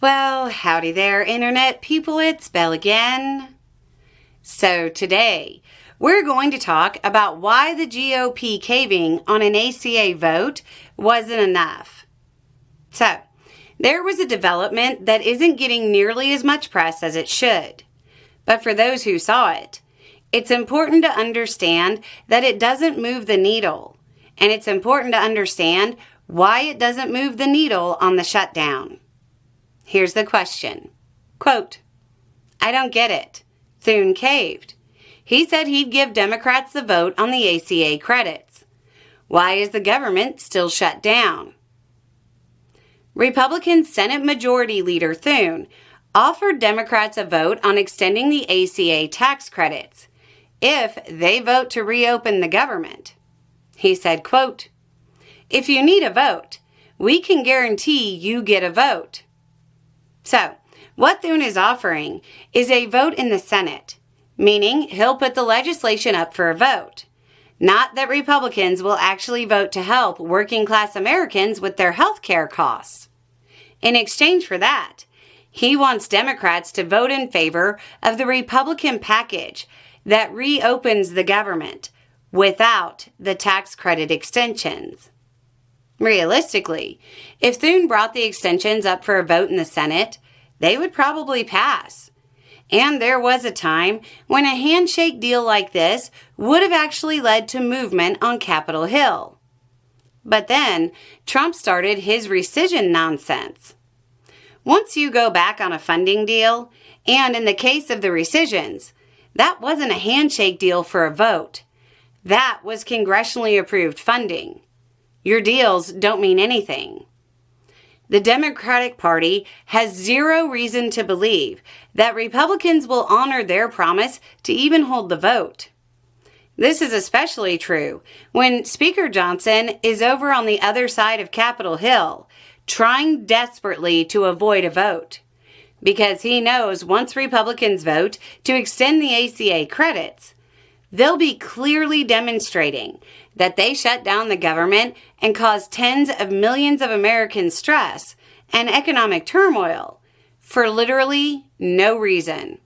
Well, howdy there, Internet people. It's Beau again. So today, we're going to talk about why the GOP caving on an ACA vote wasn't enough. So, there was a development that isn't getting nearly as much press as it should. But for those who saw it, it's important to understand that it doesn't move the needle. And it's important to understand why it doesn't move the needle on the shutdown. Here's the question. Quote, "I don't get it. Thune caved. He said he'd give Democrats the vote on the ACA credits. Why is the government still shut down?" Republican Senate Majority Leader Thune offered Democrats a vote on extending the ACA tax credits if they vote to reopen the government. He said, quote, "If you need a vote, we can guarantee you get a vote." So, what Thune is offering is a vote in the Senate, meaning he'll put the legislation up for a vote. Not that Republicans will actually vote to help working class Americans with their health care costs. In exchange for that, he wants Democrats to vote in favor of the Republican package that reopens the government without the tax credit extensions. Realistically, if Thune brought the extensions up for a vote in the Senate, they would probably pass. And there was a time when a handshake deal like this would have actually led to movement on Capitol Hill. But then, Trump started his rescission nonsense. Once you go back on a funding deal, and in the case of the rescissions, that wasn't a handshake deal for a vote. That was congressionally approved funding. Your deals don't mean anything. The Democratic Party has zero reason to believe that Republicans will honor their promise to even hold the vote. This is especially true when Speaker Johnson is over on the other side of Capitol Hill, trying desperately to avoid a vote, because he knows once Republicans vote to extend the ACA credits, they'll be clearly demonstrating that they shut down the government and cause tens of millions of Americans stress and economic turmoil for literally no reason,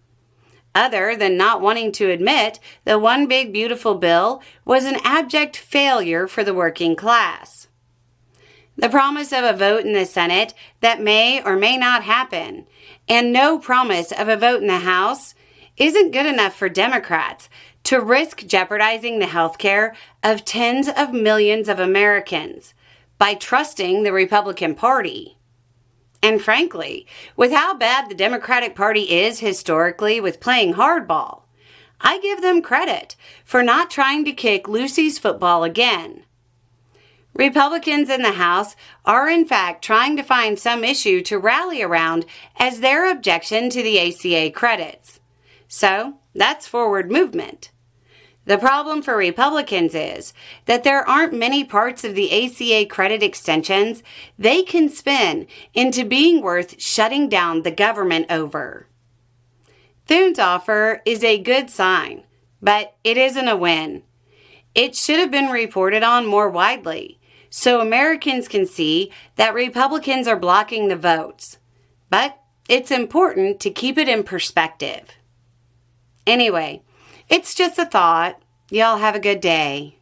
other than not wanting to admit the one big beautiful bill was an abject failure for the working class. The promise of a vote in the Senate that may or may not happen, and no promise of a vote in the House, isn't good enough for Democrats to risk jeopardizing the health care of tens of millions of Americans by trusting the Republican Party. And frankly, with how bad the Democratic Party is historically with playing hardball, I give them credit for not trying to kick Lucy's football again. Republicans in the House are in fact trying to find some issue to rally around as their objection to the ACA credits. So, that's forward movement. The problem for Republicans is that there aren't many parts of the ACA credit extensions they can spin into being worth shutting down the government over. Thune's offer is a good sign, but it isn't a win. It should have been reported on more widely, so Americans can see that Republicans are blocking the votes. But it's important to keep it in perspective. Anyway, it's just a thought. Y'all have a good day.